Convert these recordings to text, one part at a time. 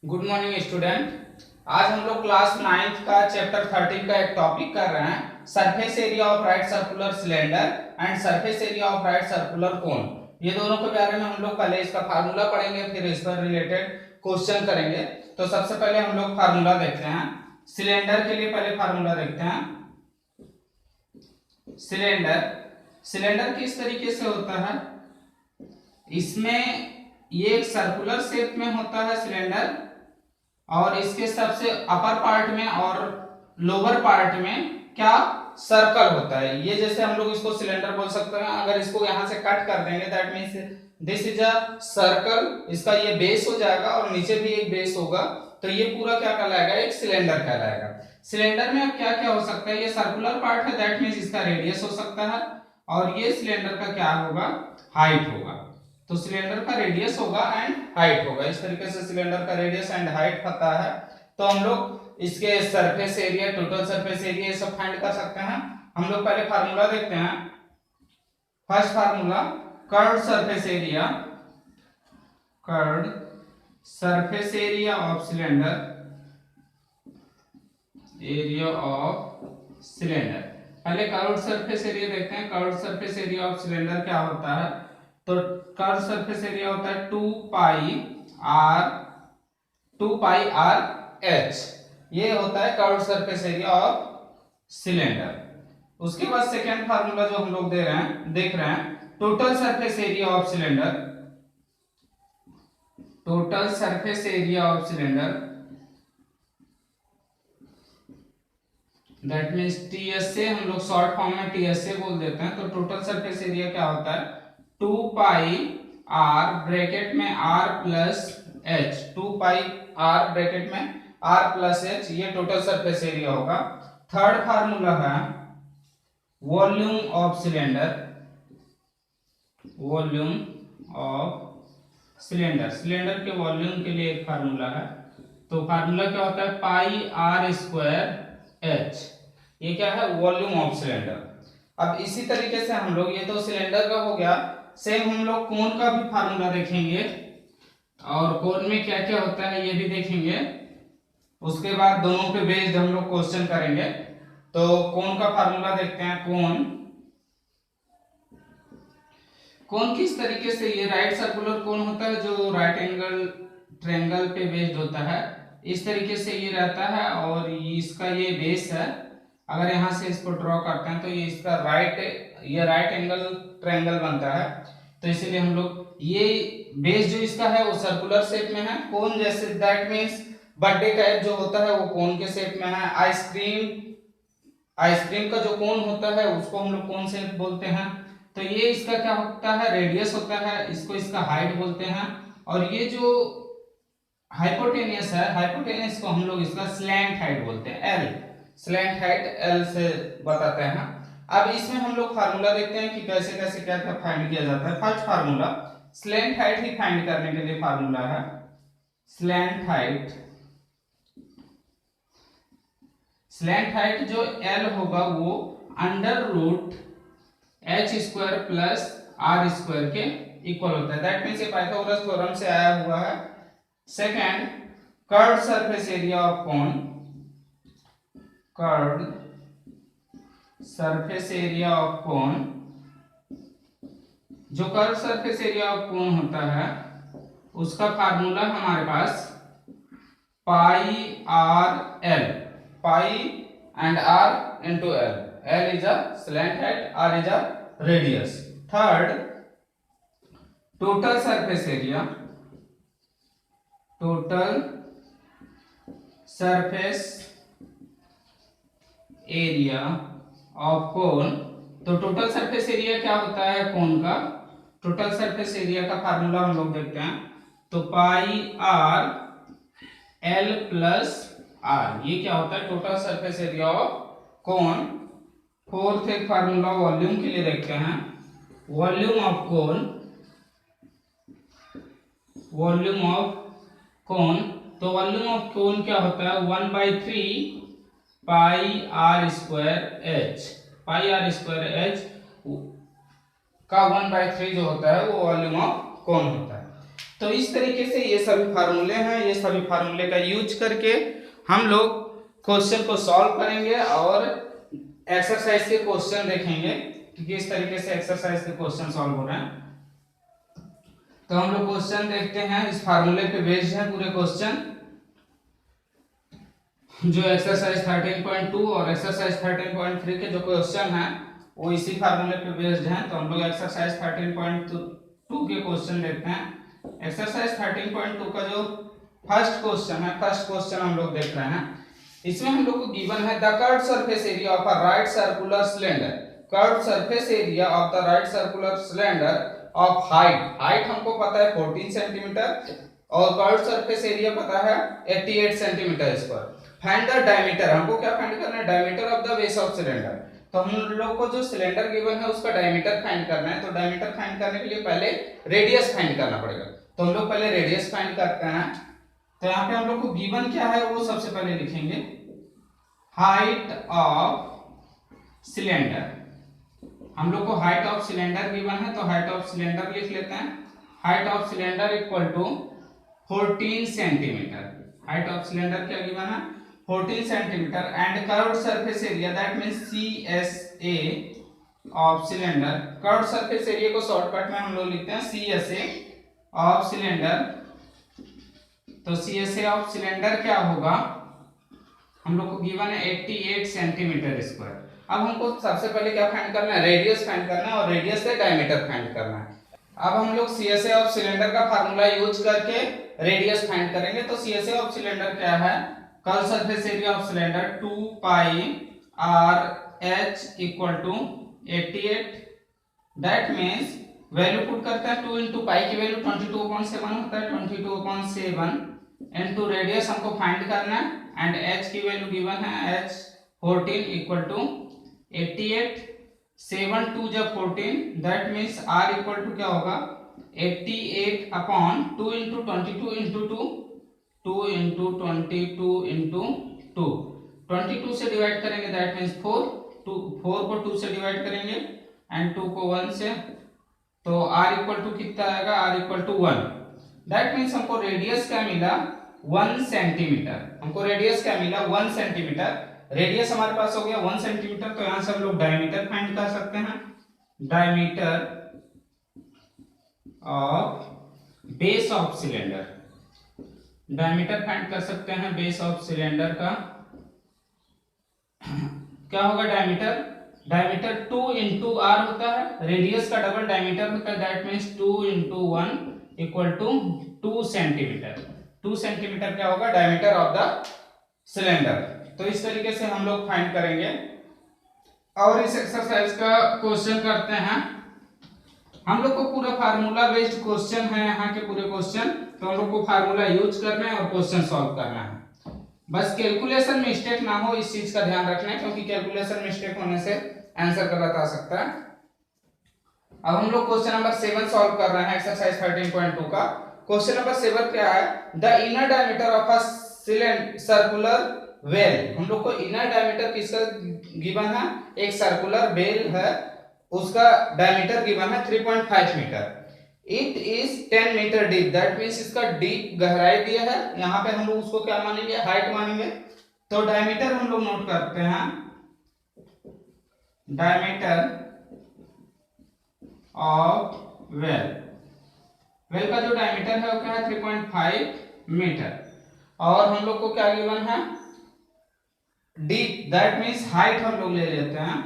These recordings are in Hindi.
Good morning student. आज हम लोग क्लास 9th का चैप्टर 13 का एक टॉपिक कर रहे हैं, surface area of right circular cylinder and surface area of right circular cone. ये दोनों के बारे में हम लोग पहले इसका फार्मूला पढ़ेंगे, फिर इस पर रिलेटेड क्वेश्चन करेंगे। तो सबसे पहले हम लोग फार्मूला देखते हैं। सिलेंडर के लिए पहले फार्मूला देखते हैं। सिलेंडर किस तरीके से होता है, इसमें ये एक सर्कुलर शेप में होता है सिलेंडर, और इसके सबसे अपर पार्ट में और लोअर पार्ट में क्या सर्कल होता है। ये जैसे हम लोग इसको सिलेंडर बोल सकते हैं। अगर इसको यहां से कट कर देंगे that means this is a circle, इसका ये बेस हो जाएगा और नीचे भी एक बेस होगा, तो ये पूरा क्या कहलाएगा, एक सिलेंडर कहलाएगा। सिलेंडर में अब क्या क्या हो सकता है, ये सर्कुलर पार्ट है दैट मींस इसका रेडियस हो सकता है, और ये सिलेंडर का क्या होगा, हाइट होगा। तो सिलेंडर का रेडियस होगा एंड हाइट होगा। इस तरीके से सिलेंडर का रेडियस एंड हाइट पता है तो हम लोग इसके surface area, total surface area ये सब फाइंड कर सकते हैं। हम लोग पहले फार्मूला देखते हैं। First formula, curved surface area, curved surface area of cylinder, area of cylinder. पहले कर्व्ड सरफेस एरिया देखते हैं। Curved surface area of cylinder क्या होता है, तो कर्व सरफेस एरिया होता है 2 पाई आर एच, ये होता है curve surface area of cylinder. उसके बाद सेकेंड फार्मूला जो हम लोग देख रहे हैं, total surface area of cylinder, total surface area of cylinder that means TSA, हम लोग शॉर्ट फॉर्म में टीएसए बोल देते हैं। तो टोटल सरफेस एरिया क्या होता है, 2 पाई आर ब्रैकेट में r plus h, 2 pi r bracket में आर प्लस एच, ये टोटल सरफेस एरिया होगा। थर्ड फार्मूला है volume of cylinder, volume of cylinder, cylinder के वॉल्यूम के लिए एक फार्मूला है। तो फार्मूला क्या होता है, पाई आर स्क्वायर एच, ये क्या है, वॉल्यूम ऑफ सिलेंडर। अब इसी तरीके से हम लोग, ये तो सिलेंडर का हो गया, सेम हम लोग कोन का भी फार्मूला देखेंगे और कोन में क्या क्या होता है ये भी देखेंगे। उसके बाद दोनों पे बेस्ड हम लोग क्वेश्चन करेंगे। तो कोन का फार्मूला देखते हैं। कोन किस तरीके से, ये राइट सर्कुलर कोन होता है जो राइट एंगल ट्रायंगल पे बेस्ड होता है, इस तरीके से ये रहता है, और इसका ये बेस है। अगर यहां से इसको ड्रॉ करते हैं तो ये इसका राइट एंगल ट्रायंगल बनता है। तो इसीलिए हम लोग, ये बेस जो इसका है वो सर्कुलर शेप में है। कोन जैसे दैट मींस बर्थडे टाइप जो होता है वो कोन के शेप में है। आइसक्रीम का जो कोन होता है उसको हम लोग कोन शेप बोलते हैं। तो ये इसका क्या होता है, रेडियस होता है, इसको इसका हाइट बोलते हैं। और ये जो हाइपोटेनियस है, हाइपोटेनियस को हम लोग इसका स्लैंट हाइट बोलते हैं, एल, स्लैंट हाइट एल से बताते हैं। अब इसमें हम लोग फार्मूला देखते हैं कि कैसे कैसे क्या क्या फाइंड किया जाता है। फर्स्ट फार्मूला, स्लैंट हाइट ही फाइंड करने के लिए फार्मूला है, स्लैंट हाइट। स्लैंट हाइट जो एल होगा वो under root H square plus R square के इक्वल होता है। दैट मीन्स ये पाइथागोरस थ्योरम से आया हुआ है। Second, curved surface area of cone, curved surface area of cone, जो curve surface area of cone होता है उसका फार्मूला हमारे पास pi R L, pi and R into L, L is a slant height, R is a radius. Third, total surface area, total surface area of cone. तो टोटल सरफेस एरिया क्या होता है कोन का, टोटल सरफेस एरिया का फार्मूला हम लोग देखते हैं। तो pi R L plus R, ये क्या होता है, total surface area of cone. Fourth एक फार्मूला वॉल्यूम के लिए देखते हैं, volume of cone, volume of cone. तो वॉल्यूम ऑफ कोन क्या होता है, 1/3 pi R square H, pi R square H का 1/3 जो होता है वो वॉल्यूम ऑफ कोन होता है। तो इस तरीके से ये सभी फार्मूले हैं, ये सभी फार्मूले का यूज करके हम लोग क्वेश्चन को सॉल्व करेंगे और एक्सरसाइज के क्वेश्चन देखेंगे कि किस तरीके से एक्सरसाइज के क्वेश्चन सॉल्व हो रहे हैं। तो हम लोग क्वेश्चन देखते हैं, इस फार्मूले पे बेस्ड है पूरे क्वेश्चन, जो एक्सरसाइज 13.2 और एक्सरसाइज 13.3 के जो क्वेश्चन हैं वो इसी फार्मूले पे बेस्ड हैं। तो हम लोग एक्सरसाइज 13.2 के क्वेश्चन देखते हैं। एक्सरसाइज 13.2 का जो फर्स्ट क्वेश्चन है, फर्स्ट क्वेश्चन हम लोग देख रहे हैं। इसमें हम लोग को गिवन है the curved surface area of a right circular cylinder, curved surface area of the right circular cylinder of height हमको पता है 14 सेंटीमीटर और कर्व्ड सरफेस एरिया पता है 88 centimetre square. Find the diameter, हमको क्या फाइंड करना है, diameter of the base of cylinder. तो हम लोग को जो सिलेंडर गिवन है उसका डायमीटर फाइंड करना है। तो डायमीटर फाइंड करने के लिए पहले रेडियस फाइंड करना पड़ेगा। तो हम लोग पहले रेडियस फाइंड करते हैं। तो यहाँ पे हम लोग को गिवन क्या है वो सबसे पहले लिखेंगे, हाइट ऑफ सिलेंडर। हम लोग को हाइट ऑफ सिलेंडर गिवन है तो हाइट ऑफ सिलेंडर लिख लेते हैं। Height of cylinder equal to 14 centimetre. Height of cylinder क्या गिवन है, 14 centimetre. And curved surface area that means CSA of cylinder. Curved surface area को शॉर्टकट में हम लोग लिखते हैं CSA ऑफ सिलेंडर। तो CSA ऑफ सिलेंडर क्या होगा, हम लोग को गिवन है 88 सेंटीमीटर स्क्वायर। अब हमको सबसे पहले क्या फाइंड करना है, रेडियस फाइंड करना है और रेडियस से डायमीटर फाइंड करना है। अब हम लोग CSA ऑफ सिलेंडर का फार्मूला यूज करके रेडियस फाइंड करेंगे। तो CSA ऑफ सिलेंडर क्या है, curved surface area of cylinder 2 pi RH equal to 88। That means value put करते हैं 2 इंटू पाई की वैल्यू 22/7 होता है, 22/7 इनटू रेडियस हमको फाइंड करना है एंड h की वैल्यू गिवन है h 14 इक्वल टू 88। 7 2 जब 14 that means r equal to क्या होगा 88 upon 2 into 22 into 2, 2 into 22 into 2, 22 से डिवाइड करेंगे दैट मींस 4, 4 को 2 से डिवाइड करेंगे एंड 2 को 1 से, तो r इक्वल टू कितना आएगा, r equal to 1। That means हमको रेडियस क्या मिला 1 सेंटीमीटर। हमको रेडियस क्या मिला 1 सेंटीमीटर। रेडियस हमारे पास हो गया 1 सेंटीमीटर। तो यहां से हम लोग डायमीटर फाइंड कर सकते हैं, diameter of base of cylinder. Diameter find कर सकते हैं बेस ऑफ सिलेंडर का। क्या होगा डायमीटर, डायमीटर 2 इंटू r होता है, रेडियस का डबल डायमीटर होता है, that means 2 into 1 equal to 2 centimetre. 2 centimetre क्या होगा डायमीटर ऑफ द सिलेंडर। तो इस तरीके से हम लोग फाइंड करेंगे और इस एक्सरसाइज का क्वेश्चन करते हैं। हम लोग को पूरा फार्मूला बेस्ड क्वेश्चन है यहाँ के पूरे क्वेश्चन, तो हम लोग को फार्मूला यूज करना है और क्वेश्चन सॉल्व करना है। बस कैलकुलेशन मिस्टेक ना हो इस चीज का ध्यान रखना है, क्योंकि कैलकुलेशन मिस्टेक होने से आंसर गलत आ सकता है। अब हम लोग क्वेश्चन नंबर 7 सॉल्व कर रहे हैं एक्सरसाइज 13.2 का। क्वेश्चन नंबर 7 क्या है, the inner diameter of a circular well. हम लोग को इनर डायमीटर किसका गिवन है, एक सर्कुलर वेल है उसका डायमीटर गिवन है 3.5 metre. It is 10 metre deep, that means इसका डीप गहराई दिया है। यहाँ पे हम लोग उसको क्या मानेंगे, हाइट मानेंगे। तो डायमीटर हम लोग नोट करते हैं, डायमीटर ऑफ वेल। वेल का जो डायमीटर है वो क्या है 3.5 मीटर। और हम लोग को क्या गिवन है डीप, दैट मींस हाइट हम लोग ले लेते हैं,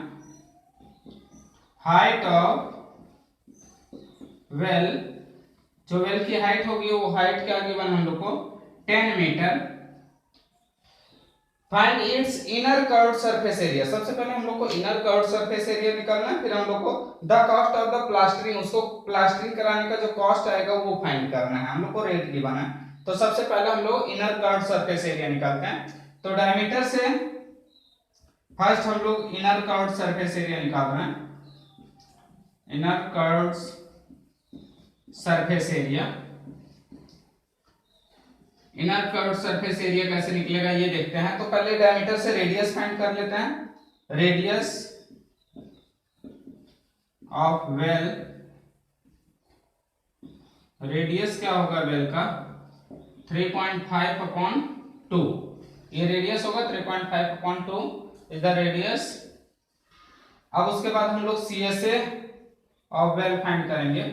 हाइट ऑफ वेल। जो वेल की हाइट होगी वो हाइट क्या गिवन हम लोग को 10 metre. Find its inner curved surface area. सबसे पहले हम लोग को इनर कर्व्ड सरफेस एरिया निकालना है, फिर हम लोग को the cost of the plastering, उसको प्लास्टरिंग कराने का जो कॉस्ट आएगा वो फाइंड करना है। हम लोग को रेट गिवन है। तो सबसे पहले हम लोग इनर कर्व्ड सरफेस एरिया निकालते हैं। तो डायमीटर से फर्स्ट हम लोग इनर कर्व्ड सरफेस एरिया निकाल रहे हैं, inner curved surface area. Inner curved surface area कैसे निकलेगा ये देखते हैं। तो पहले डायमीटर से रेडियस फाइंड कर लेते हैं, रेडियस ऑफ वेल रेडियस क्या होगा बेल का 3.5/2, ये रेडियस होगा 3.5/2 इज द रेडियस। अब उसके बाद हम लोग CSA ऑफ वेल फाइंड करेंगे।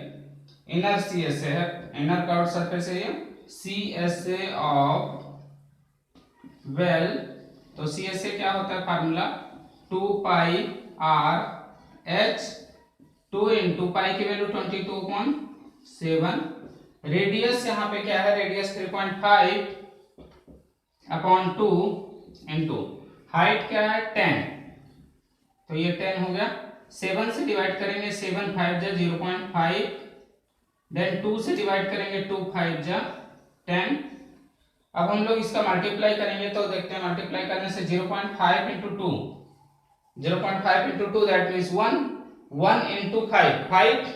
इनर CSA है, इनर कर्व्ड सरफेस है ये, CSA ऑफ वेल। तो CSA क्या होता है फार्मूला 2πr/h, 2 इंटू पाई की वैल्यू 22/7। रेडियस यहाँ पे क्या है, रेडियस 3.5/2 इंटू हाइट क्या है 10, तो ये 10 हो गया। 7 से डिवाइड करेंगे, 7 5 जा 0.5, देन 2 से डिवाइड करेंगे, 2 5 जा 10। अब हम लोग इसका मल्टीप्लाई करेंगे तो देखते हैं, मल्टीप्लाई करने से 0.5 into 2, 0.5 into 2 that means 1, 1 into 5,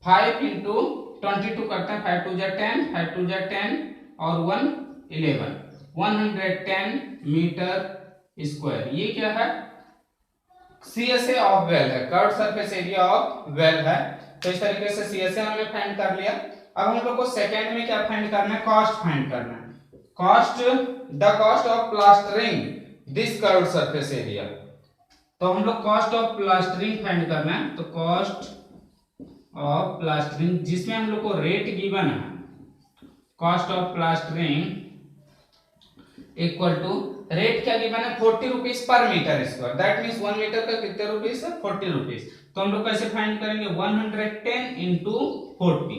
5 into 22 करते हैं, 5 2 जा 10, 5 2 जा 10 और 1 11, 110 मीटर स्क्वायर। ये क्या है, CSA ऑफ वेल है, curved surface area of well है। तो इस तरीके से CSA हमने फाइंड कर लिया। अब हम लोग को सेकंड में क्या फाइंड करना है, कॉस्ट फाइंड करना है। Cost, the cost of plastering this curved surface area. तो हम लोग कॉस्ट ऑफ प्लास्टरिंग फाइंड करना है। तो कॉस्ट ऑफ प्लास्टरिंग, जिसमें हम लोग को रेट गिवन है, cost of plastering equal to rate क्या गिवन है 40 rupees per metre square, that means 1 metre का कितने रुपीज है 40 रुपीज। तो हम लोग कैसे फाइंड करेंगे 110 इंटू 40,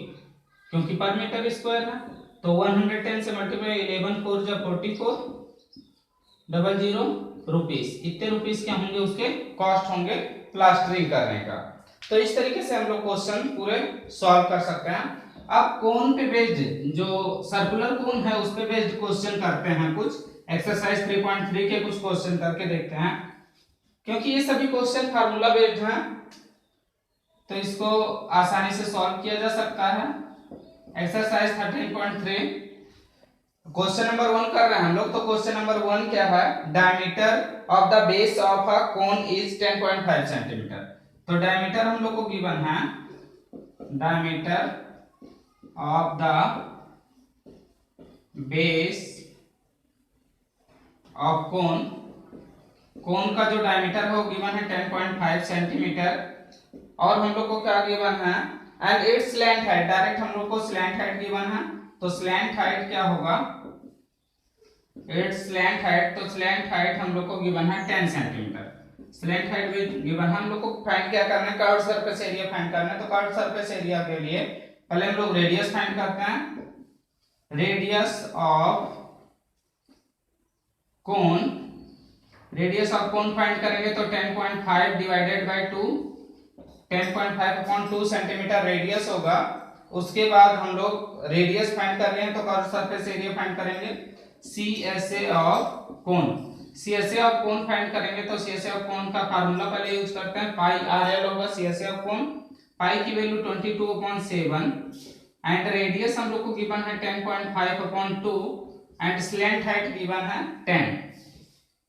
क्योंकि पर मीटर स्क्वायर है। तो 110 से मल्टीप्लाई 11 4 जा 44, 00 रुपीज, इतने रुपीज क्या होंगे उसके कॉस्ट होंगे प्लास्टरिंग करने का। तो इस तरीके से हम लोग क्वेश्चन पूरे सॉल्व कर सकते हैं। अब कोन पे बेस्ड, जो सर्कुलर कोन है उस पे बेस्ड क्वेश्चन करते हैं, कुछ एक्सरसाइज 3.3 के कुछ क्वेश्चन करके देखते हैं, क्योंकि ये सभी क्वेश्चन फार्मूला बेस्ड हैं तो इसको आसानी से सॉल्व किया जा सकता है। एक्सरसाइज 13.3 क्वेश्चन नंबर 1 कर रहे हैं हम लोग। तो क्वेश्चन नंबर 1 क्या है, diameter of the base of a cone is 10.5 centimetre. तो डायमीटर हम लोग को गिवन है, diameter of the base of cone, cone का जो डायमीटर है वो गिवन है 10.5 सेंटीमीटर। और हम लोग को क्या गिवन है, and it's slant height, direct हम लोग को स्लैंट हाइट गिवन है। तो स्लैंट हाइट क्या होगा, इट्स स्लैंट हाइट, तो स्लैंट हाइट हम लोग को गिवन है 10 सेंटीमीटर। स्लैंट हाइट भी गिवन है। हम लोग को फाइंड क्या करना है, कर्व्ड सरफेस एरिया फाइंड करना है। तो कर्व्ड सरफेस एरिया के लिए पहले हम लोग रेडियस फाइंड करते हैं। Radius of cone, radius of cone find करेंगे तो 10.5 डिवाइडेड बाय 2, 10.5/2 सेंटीमीटर रेडियस होगा। उसके बाद हम लोग रेडियस फाइंड कर रहे हैं तो कर्व सरफेस एरिया फाइंड करेंगे। CSA of cone, CSA of cone find करेंगे तो CSA ऑफ कोन का फार्मूला पहले यूज करते हैं, पाई RL होगा CSA ऑफ कोन। पाई की वैल्यू 22/7 एंड रेडियस हम लोग को गिवन है 10.5/2 एंड स्लैंट हाइट गिवन है 10।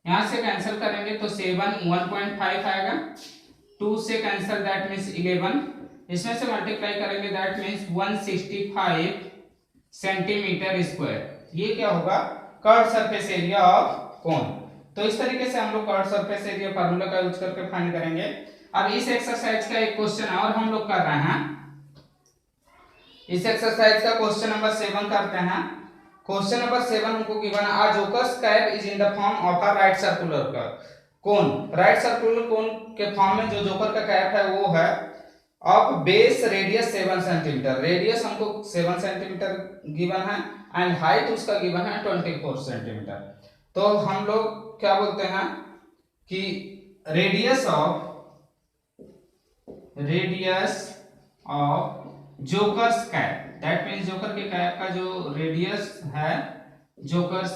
यहां से कैंसिल करेंगे तो 7 1.5 आएगा, 2 से कैंसिल दैट मींस 11, इसमें से मल्टीप्लाई करेंगे दैट मींस 165 सेंटीमीटर स्क्वायर। ये क्या होगा, curve surface area of cone. तो इस तरीके से हम लोग कर्व सरफेस एरिया फार्मूला का यूज करके फाइंड करेंगे। अब इस एक्सरसाइज का एक क्वेश्चन और हम लोग कर रहे हैं। इस एक्सरसाइज का क्वेश्चन नंबर 7 करते हैं। क्वेश्चन नंबर 7 हमको गिवन है, a joker's cap is in the form of a right circular cone। Right circular cone के फॉर्म में जो जोकर का कैप है वो है of base radius 7 centimetre. Radius हमको 7 सेंटीमीटर गिवन है एंड हाइट उसका गिवन है 24 सेंटीमीटर। तो हम लोग क्या बोलते हैं कि radius of jokers cap, that means joker के कैप का जो रेडियस है, जोकर्स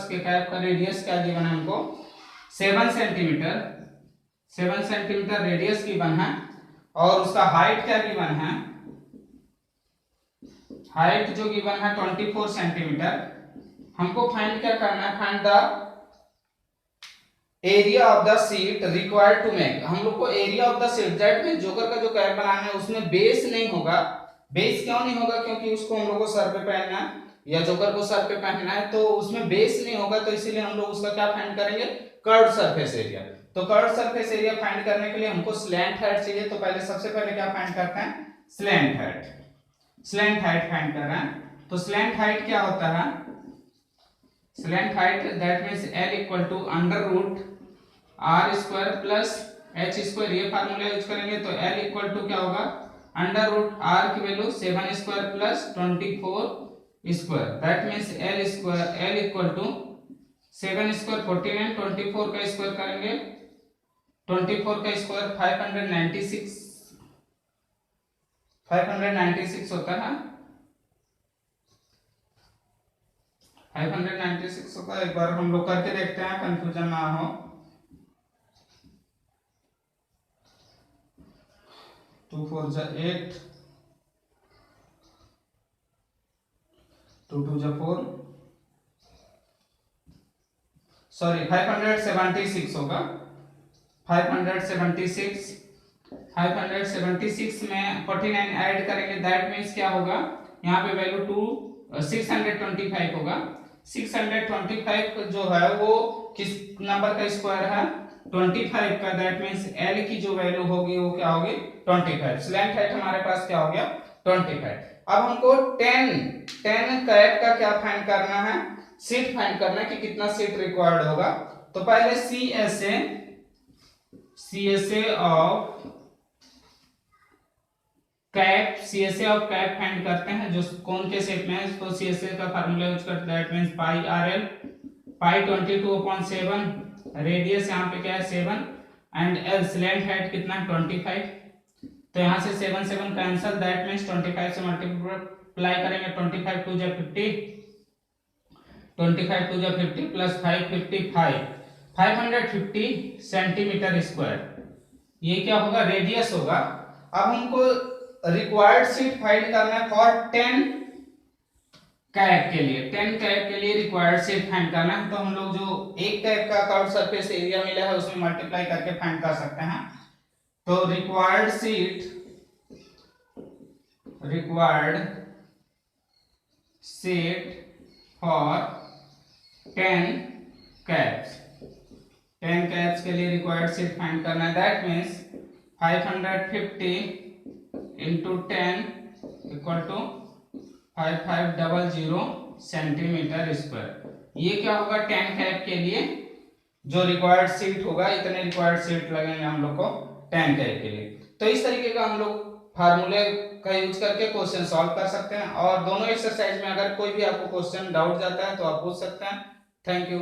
के कैप का रेडियस क्या गिवन है हमको 7 सेंटीमीटर, 7 सेंटीमीटर रेडियस गिवन है। और उसका हाइट क्या गिवन है, हाइट जो गिवन है 24 सेंटीमीटर। हमको फाइंड क्या करना है, find the area of the sheet required to make. हम लोग को area of the sheet, that means joker का जो कैप बनाना है उसमें बेस नहीं होगा, बेस क्यों नहीं होगा, क्योंकि उसको हम लोग को सर पे पहनना है या जोकर को सर पे पहनना है, तो उसमें बेस नहीं होगा, तो इसीलिए हम लोग उसका क्या फाइंड करेंगे, कर्व्ड सरफेस एरिया। तो कर्व्ड सरफेस एरिया फाइंड करने के लिए हमको स्लैंट हाइट चाहिए, तो पहले सबसे पहले क्या फाइंड करते हैं, slant height. Slant height find कर रहे हैं, तो स्लैंट हाइट क्या होता है, slant height that means L equal to under root R square plus H square, ये फार्मूला यूज करेंगे, तो L इक्वल टू क्या होगा, अंडर रूट आर की value 7 square plus 24 square, that means L square L equal to 7 square 49, 24 का स्क्वायर करेंगे 24 का स्क्वायर 596 होता है, 596 होता है। एक बार हम लोग करके देखते हैं, कंफ्यूजन ना हो। 2 4 जा 8, 2 2 जा 4, सॉरी 576 होगा, 576 में 49 ऐड करेंगे, दैट मींस क्या होगा, यहाँ पे वैल्यू 625 होगा। 625 जो है वो किस नंबर का स्क्वायर है, 25 का, दैट मींस L की जो वैल्यू होगी वो क्या होगी, 25। स्लैंट हाइट हमारे पास क्या हो गया, 25। अब हमको 10 कैप का क्या फाइंड करना है, सीट फाइंड करना है कि कितना सीट रिक्वायर्ड होगा। तो पहले CSA of cap, CSA of cap find करते हैं, जो कौन के शेप में है, तो CSA का फार्मूला यूज करते हैं, that means pi RL, pi 22/7, radius यहाँ पे क्या है 7, एंड L स्लैंट हाइट कितना है 25, तो यहाँ से 7 7 कैंसिल, दैट मींस 25 से मल्टीप्लाई करेंगे, 25 2 जा 50, 25 2 जा 50 प्लस 555, 550 सेंटीमीटर स्क्वायर, ये क्या होगा, रेडियस होगा। अब हमको रिक्वायर्ड सीट फाइंड करना है फॉर 10 कैप के लिए, 10 कैप के लिए रिक्वायर्ड सीट फाइंड करना है, तो हम लोग जो एक कैप का कर्व्ड सरफेस एरिया मिला है उसमें मल्टीप्लाई करके फाइंड कर सकते हैं। तो required seat for 10 caps, 10 caps के लिए रिक्वायर्ड सीट फाइंड करना है, that means 550 into 10 equal to 5500 centimetre square. ये क्या होगा, 10 कैप के लिए जो रिक्वायर्ड सीट होगा, इतने रिक्वायर्ड सीट लगेंगे हम लोग को 10 कैप के लिए। तो इस तरीके का हम लोग फार्मूले का यूज करके क्वेश्चन सॉल्व कर सकते हैं, और दोनों एक्सरसाइज में अगर कोई भी आपको क्वेश्चन डाउट जाता है तो आप पूछ सकते हैं। Thank you.